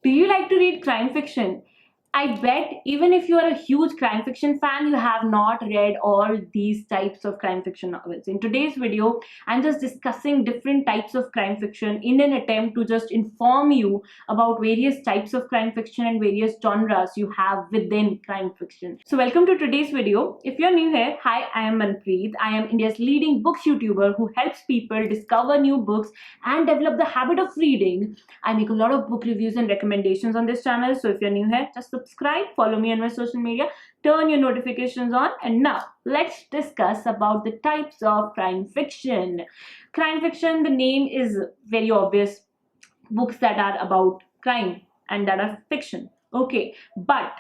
Do you like to read crime fiction? I bet even if you are a huge crime fiction fan, you have not read all these types of crime fiction novels. In today's video, I'm just discussing different types of crime fiction in an attempt to just inform you about various types of crime fiction and various genres you have within crime fiction. So welcome to today's video. If you're new here, hi, I am Manpreet. I am India's leading books YouTuber who helps people discover new books and develop the habit of reading. I make a lot of book reviews and recommendations on this channel, so if you're new here, just subscribe, follow me on my social media, turn your notifications on, and now let's discuss about the types of crime fiction. Crime fiction, the name is very obvious, books that are about crime and that are fiction. Okay, but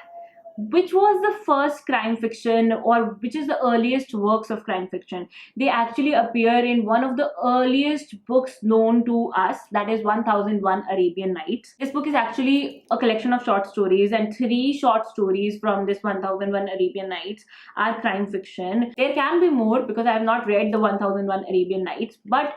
which was the first crime fiction, or which is the earliest works of crime fiction? They actually appear in one of the earliest books known to us, that is 1001 Arabian Nights. This book is actually a collection of short stories, and 3 short stories from this 1001 Arabian Nights are crime fiction. There can be more because I have not read the 1001 Arabian Nights, but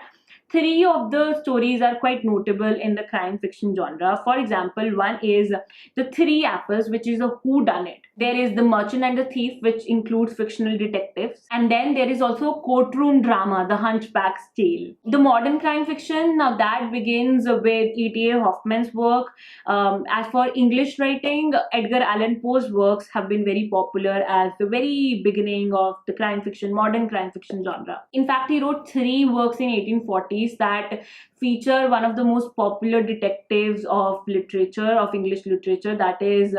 3 of the stories are quite notable in the crime fiction genre. For example, one is The Three Apples, which is a whodunit. There is The Merchant and the Thief, which includes fictional detectives. And then there is also courtroom drama, The Hunchback's Tale. The modern crime fiction, now that begins with E.T.A. Hoffman's work. As for English writing, Edgar Allan Poe's works have been very popular as the very beginning of the crime fiction, modern crime fiction genre. In fact, he wrote 3 works in 1840 that feature one of the most popular detectives of literature, of English literature, that is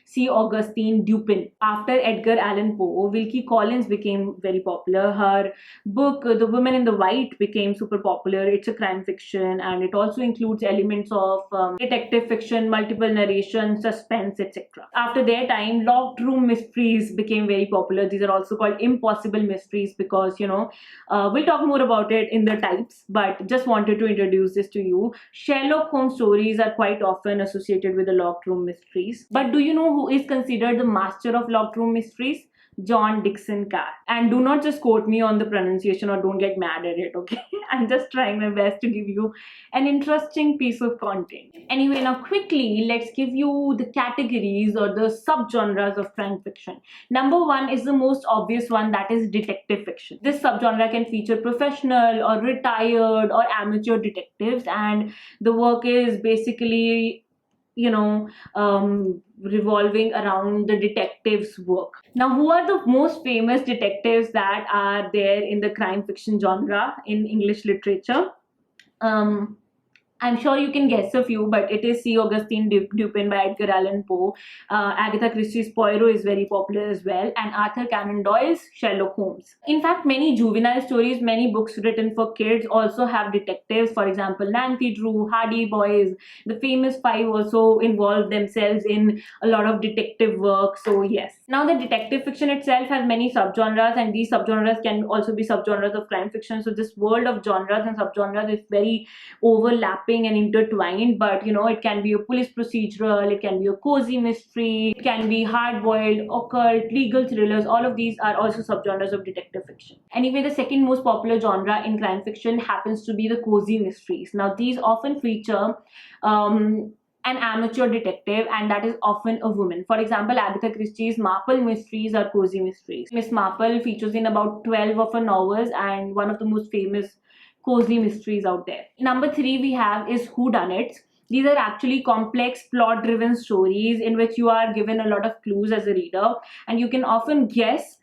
C. Augustine Dupin. After Edgar Allan Poe, Wilkie Collins became very popular. Her book, The Woman in the White, became super popular. It's a crime fiction, and it also includes elements of detective fiction, multiple narration, suspense, etc. After their time, locked room mysteries became very popular. These are also called impossible mysteries because, we'll talk more about it in the types, but just wanted to introduce this to you. Sherlock Holmes stories are quite often associated with the locked room mysteries. But do you know who is considered the master of locked room mysteries? John Dickson Carr. And do not just quote me on the pronunciation or don't get mad at it, okay? I'm just trying my best to give you an interesting piece of content. Anyway, now quickly, let's give you the categories or the subgenres of crime fiction. Number 1 is the most obvious one, that is detective fiction. This subgenre can feature professional or retired or amateur detectives, and the work is basically revolving around the detective's work. Now, who are the most famous detectives that are there in the crime fiction genre in English literature? I'm sure you can guess a few, but it is C. Augustine Dupin by Edgar Allan Poe. Agatha Christie's Poirot is very popular as well, and Arthur Conan Doyle's Sherlock Holmes. In fact, many juvenile stories, many books written for kids also have detectives. For example, Nancy Drew, Hardy Boys, the famous 5 also involve themselves in a lot of detective work. So yes. Now, the detective fiction itself has many subgenres, and these subgenres can also be subgenres of crime fiction. So this world of genres and subgenres is very overlapping and intertwined, but it can be a police procedural, it can be a cozy mystery, it can be hard-boiled, occult, legal thrillers. All of these are also subgenres of detective fiction. Anyway, the second most popular genre in crime fiction happens to be the cozy mysteries. Now, these often feature an amateur detective, and that is often a woman. For example, Agatha Christie's Marple mysteries are cozy mysteries. Miss Marple features in about 12 of her novels and one of the most famous cozy mysteries out there. Number 3 we have is whodunits. These are actually complex plot-driven stories in which you are given a lot of clues as a reader, and you can often guess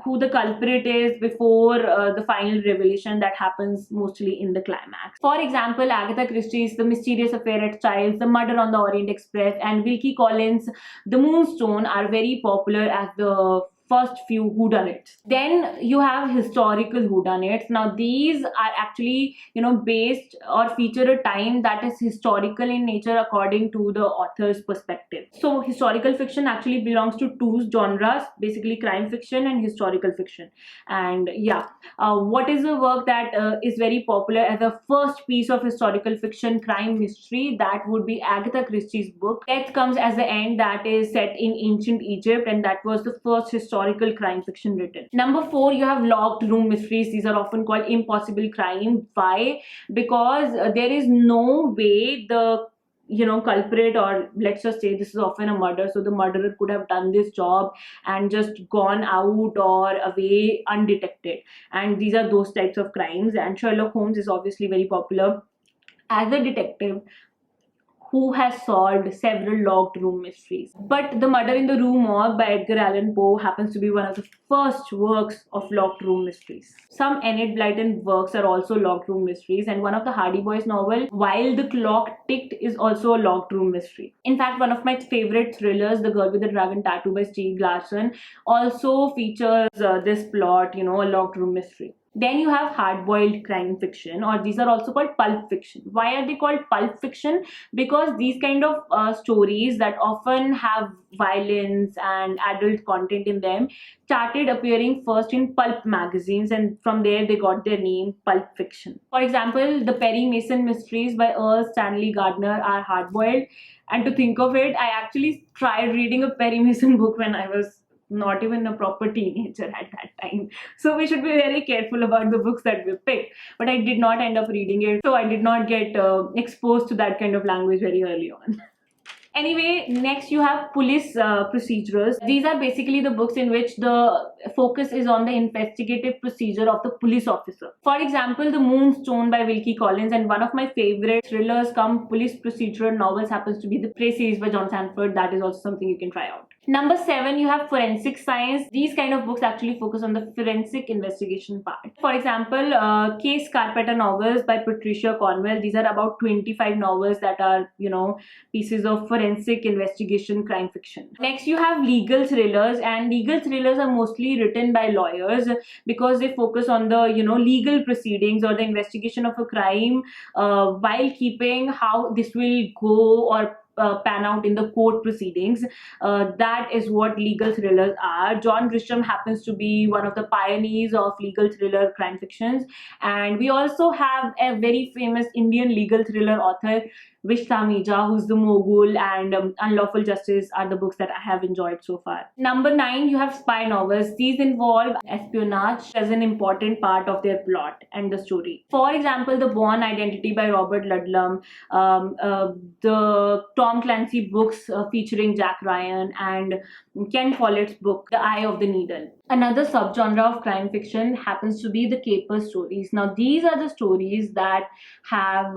who the culprit is before the final revelation that happens mostly in the climax. For example, Agatha Christie's The Mysterious Affair at Childs, The Murder on the Orient Express, and Wilkie Collins' The Moonstone are very popular as the first few whodunits. Then you have historical whodunits. Now, these are actually based or feature a time that is historical in nature according to the author's perspective. So historical fiction actually belongs to 2 genres, basically crime fiction and historical fiction. And what is a work that is very popular as a first piece of historical fiction crime mystery? That would be Agatha Christie's book Death Comes at the End, that is set in ancient Egypt, and that was the first historical crime fiction written. Number 4, you have locked room mysteries. These are often called impossible crime. Why? Because there is no way the culprit, or let's just say this is often a murder, so the murderer could have done this job and just gone out or away undetected. And these are those types of crimes, and Sherlock Holmes is obviously very popular as a detective who has solved several locked room mysteries. But The Murder in the Rue Morgue by Edgar Allan Poe happens to be one of the first works of locked room mysteries. Some Enid Blyton works are also locked room mysteries, and one of the Hardy Boys novel, While the Clock Ticked, is also a locked room mystery. In fact, one of my favorite thrillers, The Girl with the Dragon Tattoo by Stieg Larsson, also features this plot, a locked room mystery. Then you have hard-boiled crime fiction, or these are also called pulp fiction. Why are they called pulp fiction? Because these kind of stories that often have violence and adult content in them started appearing first in pulp magazines, and from there they got their name, pulp fiction. For example, the Perry Mason mysteries by Earl Stanley Gardner are hard-boiled. And to think of it, I actually tried reading a Perry Mason book when I was not even a proper teenager at that time. So we should be very careful about the books that we pick. But I did not end up reading it, so I did not get exposed to that kind of language very early on. Anyway, next you have police procedurals. These are basically the books in which the focus is on the investigative procedure of the police officer. For example, The Moonstone by Wilkie Collins, and one of my favorite thrillers come police procedural novels happens to be The Prey series by John Sanford. That is also something you can try out. Number 7, you have forensic science. These kind of books actually focus on the forensic investigation part. For example, Case Carpenter novels by Patricia Cornwell. These are about 25 novels that are, pieces of forensic investigation crime fiction. Next, you have legal thrillers, and legal thrillers are mostly written by lawyers because they focus on the, legal proceedings or the investigation of a crime while keeping how this will go or pan out in the court proceedings. That is what legal thrillers are. John Grisham happens to be one of the pioneers of legal thriller crime fictions, and we also have a very famous Indian legal thriller author, Vish Tamija, who's The Mogul, and Unlawful Justice are the books that I have enjoyed so far. Number 9, you have spy novels. These involve espionage as an important part of their plot and the story. For example, The Bourne Identity by Robert Ludlum, the Tom Clancy books featuring Jack Ryan, and Ken Follett's book, The Eye of the Needle. Another subgenre of crime fiction happens to be the caper stories. Now, these are the stories that have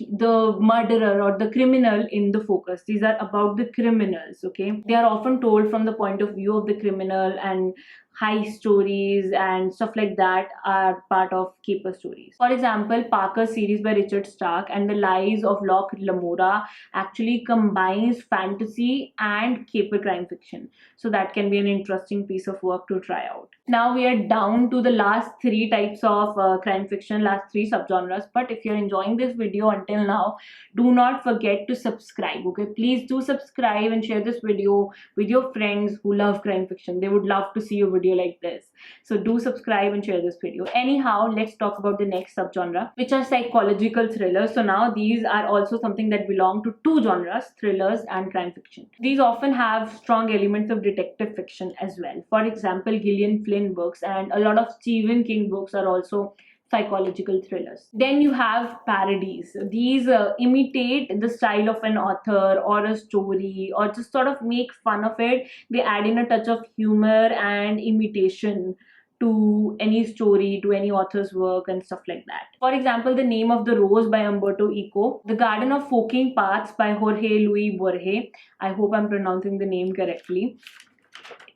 the murderer or the criminal in the focus. These are about the criminals, okay? They are often told from the point of view of the criminal, and heist stories and stuff like that are part of caper stories. For example, Parker's series by Richard Stark and The Lies of Locke Lamora actually combines fantasy and caper crime fiction. So that can be an interesting piece of work to try out. Now we are down to the last 3 types of crime fiction, last 3 subgenres. But if you're enjoying this video until now, do not forget to subscribe, okay? Please do subscribe and share this video with your friends who love crime fiction. They would love to see a video like this. So do subscribe and share this video. Anyhow, let's talk about the next subgenre, which are psychological thrillers. So now these are also something that belong to 2 genres, thrillers and crime fiction. These often have strong elements of detective fiction as well. For example, Gillian Flynn books and a lot of Stephen King books are also psychological thrillers. Then you have parodies. These imitate the style of an author or a story, or just sort of make fun of it. They add in a touch of humor and imitation to any story, to any author's work and stuff like that. For example, The Name of the Rose by Umberto Eco, The Garden of Forking Paths by Jorge Luis Borges. I hope I'm pronouncing the name correctly.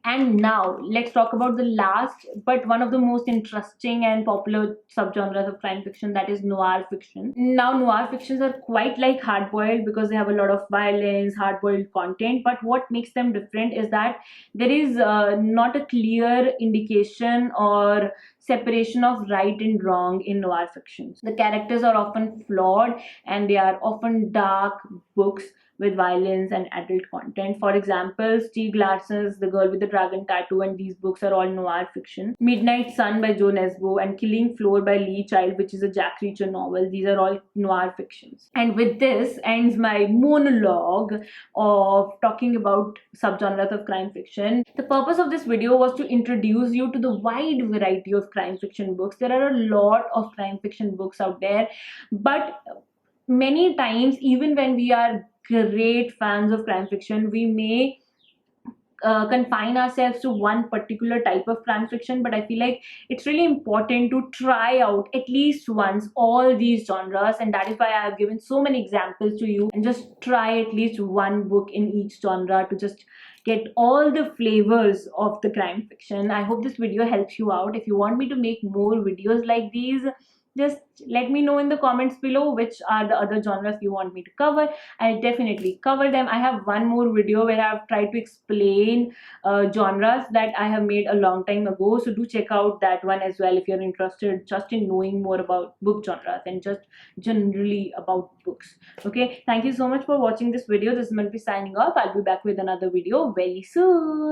And now let's talk about the last but one of the most interesting and popular subgenres of crime fiction, that is noir fiction. Now, noir fictions are quite like hard-boiled because they have a lot of violence, hard-boiled content, but what makes them different is that there is not a clear indication or separation of right and wrong in noir fictions. The characters are often flawed and they are often dark books with violence and adult content. For example, Stieg Larsson's The Girl with the Dragon Tattoo, and these books are all noir fiction. Midnight Sun by Joe Nesbo and Killing Floor by Lee Child, which is a Jack Reacher novel. These are all noir fictions. And with this ends my monologue of talking about subgenres of crime fiction. The purpose of this video was to introduce you to the wide variety of crime fiction books. There are a lot of crime fiction books out there, but many times, even when we are great fans of crime fiction, we may confine ourselves to one particular type of crime fiction, but I feel like it's really important to try out at least once all these genres, and that is why I have given so many examples to you, and just try at least one book in each genre to just get all the flavors of the crime fiction. I hope this video helps you out. If you want me to make more videos like these, just let me know in the comments below which are the other genres you want me to cover. I'll definitely cover them. I have one more video where I've tried to explain genres that I have made a long time ago, so do check out that one as well if you're interested just in knowing more about book genres and just generally about books. Okay, thank you so much for watching this video. This is Manvi signing off. I'll be back with another video very soon.